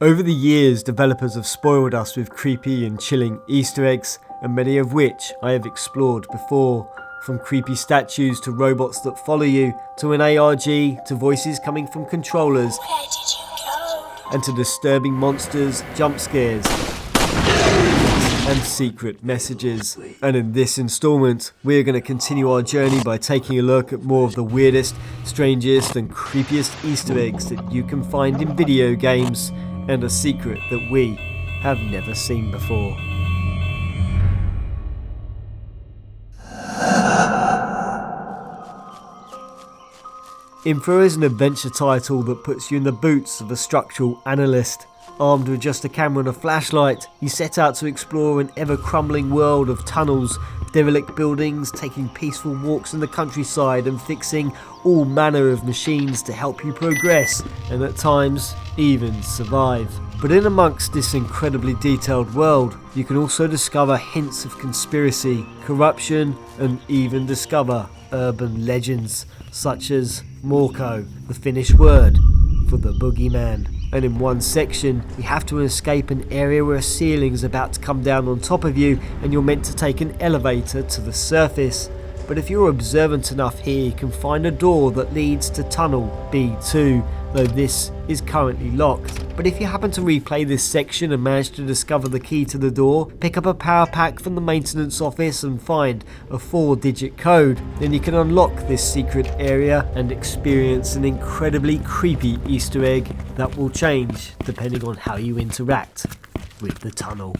Over the years, developers have spoiled us with creepy and chilling Easter eggs, and many of which I have explored before. From creepy statues to robots that follow you, to an ARG, to voices coming from controllers, and to disturbing monsters, jump scares, and secret messages. And in this installment, we're going to continue our journey by taking a look at more of the weirdest, strangest and creepiest Easter eggs that you can find in video games, and a secret that we have never seen before. Infra is an adventure title that puts you in the boots of a structural analyst. Armed with just a camera and a flashlight, you set out to explore an ever-crumbling world of tunnels, derelict buildings, taking peaceful walks in the countryside and fixing all manner of machines to help you progress and at times even survive. But in amongst this incredibly detailed world, you can also discover hints of conspiracy, corruption and even discover urban legends such as Morko, the Finnish word for the boogeyman. And in one section, you have to escape an area where a ceiling is about to come down on top of you and you're meant to take an elevator to the surface. But if you're observant enough here, you can find a door that leads to tunnel B2, though this is currently locked. But if you happen to replay this section and manage to discover the key to the door, pick up a power pack from the maintenance office and find a 4-digit code, then you can unlock this secret area and experience an incredibly creepy Easter egg that will change depending on how you interact with the tunnel.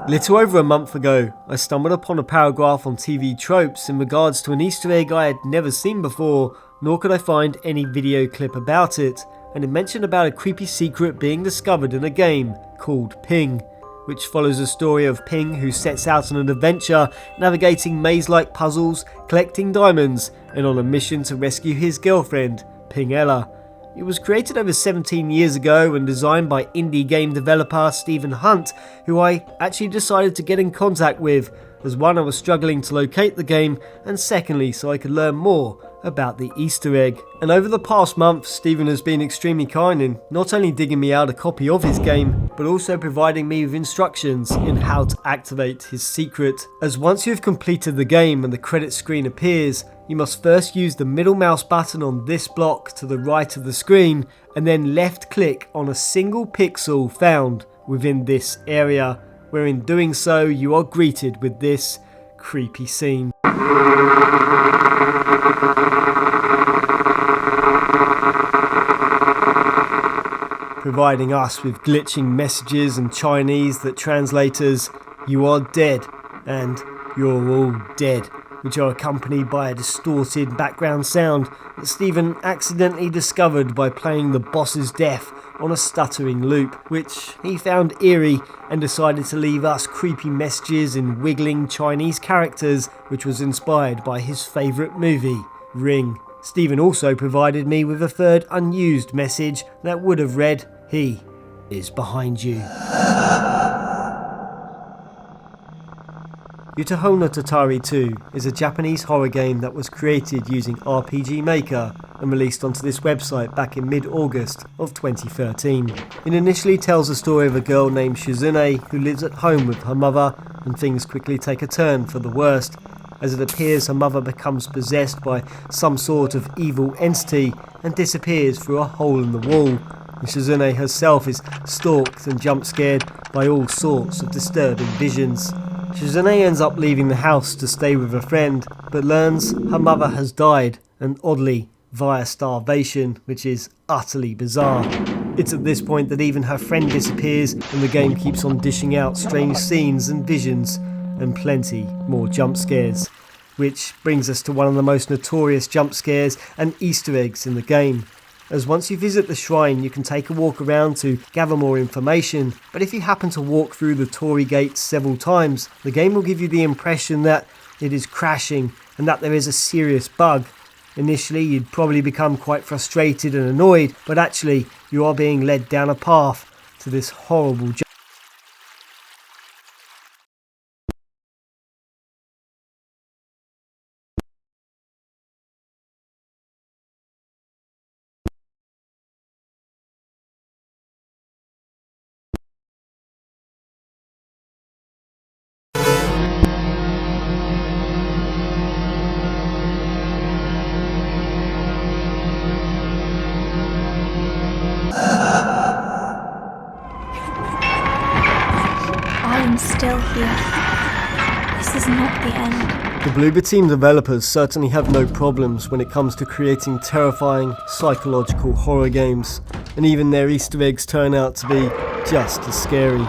Little over a month ago, I stumbled upon a paragraph on TV Tropes in regards to an Easter egg I had never seen before, nor could I find any video clip about it, and it mentioned about a creepy secret being discovered in a game called Ping, which follows the story of Ping who sets out on an adventure, navigating maze-like puzzles, collecting diamonds, and on a mission to rescue his girlfriend, Pingella. It was created over 17 years ago and designed by indie game developer Stephen Hunt, who I actually decided to get in contact with, as one, I was struggling to locate the game, and secondly so I could learn more about the Easter egg. And over the past month, Stephen has been extremely kind in not only digging me out a copy of his game, but also providing me with instructions in how to activate his secret. As once you have completed the game and the credit screen appears, you must first use the middle mouse button on this block to the right of the screen, and then left click on a single pixel found within this area, where in doing so you are greeted with this creepy scene. Providing us with glitching messages in Chinese that translate as "You are dead" and "You're all dead." which are accompanied by a distorted background sound that Stephen accidentally discovered by playing the boss's death on a stuttering loop, which he found eerie and decided to leave us creepy messages in wiggling Chinese characters, which was inspired by his favourite movie, Ring. Stephen also provided me with a third unused message that would have read, "He is behind you." Utaho no Tatari 2 is a Japanese horror game that was created using RPG Maker and released onto this website back in mid-August of 2013. It initially tells the story of a girl named Shizune who lives at home with her mother, and things quickly take a turn for the worst, as it appears her mother becomes possessed by some sort of evil entity and disappears through a hole in the wall, and Shizune herself is stalked and jump-scared by all sorts of disturbing visions. Shizune ends up leaving the house to stay with a friend, but learns her mother has died, and oddly, via starvation, which is utterly bizarre. It's at this point that even her friend disappears, and the game keeps on dishing out strange scenes and visions, and plenty more jump scares. Which brings us to one of the most notorious jump scares and Easter eggs in the game. As once you visit the shrine, you can take a walk around to gather more information, but if you happen to walk through the Torii gates several times, the game will give you the impression that it is crashing and that there is a serious bug. Initially, you'd probably become quite frustrated and annoyed, but actually, you are being led down a path to this horrible jump. I'm still here. This is not the end. The Bloober Team developers certainly have no problems when it comes to creating terrifying, psychological horror games, and even their Easter eggs turn out to be just as scary.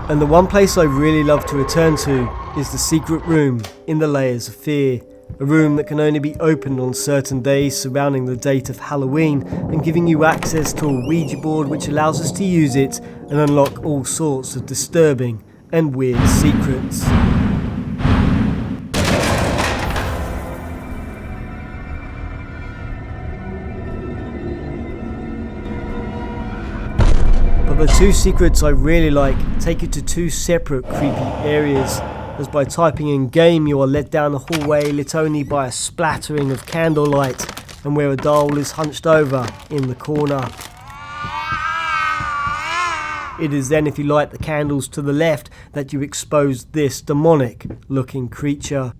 And the one place I really love to return to is the secret room in the Layers of Fear. A room that can only be opened on certain days surrounding the date of Halloween, and giving you access to a Ouija board which allows us to use it and unlock all sorts of disturbing and weird secrets. But the two secrets I really like take you to two separate creepy areas, as by typing in game you are led down a hallway lit only by a splattering of candlelight, and where a doll is hunched over in the corner. It is then, if you light the candles to the left, that you expose this demonic looking creature.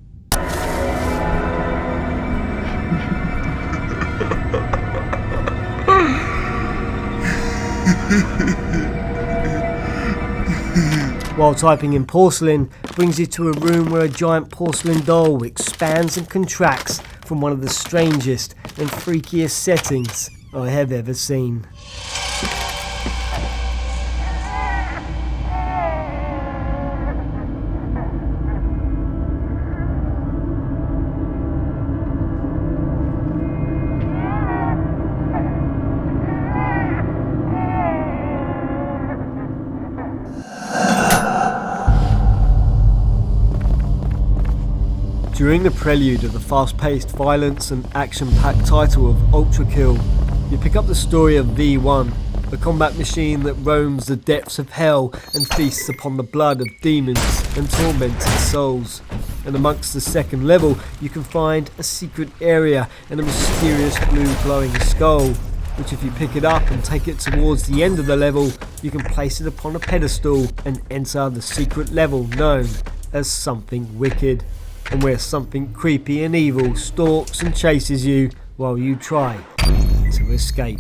While typing in porcelain brings you to a room where a giant porcelain doll expands and contracts from one of the strangest and freakiest settings I have ever seen. During the prelude of the fast-paced violence and action-packed title of Ultrakill, you pick up the story of V1, a combat machine that roams the depths of hell and feasts upon the blood of demons and tormented souls. And amongst the second level, you can find a secret area and a mysterious blue glowing skull, which if you pick it up and take it towards the end of the level, you can place it upon a pedestal and enter the secret level known as Something Wicked, and where something creepy and evil stalks and chases you while you try to escape.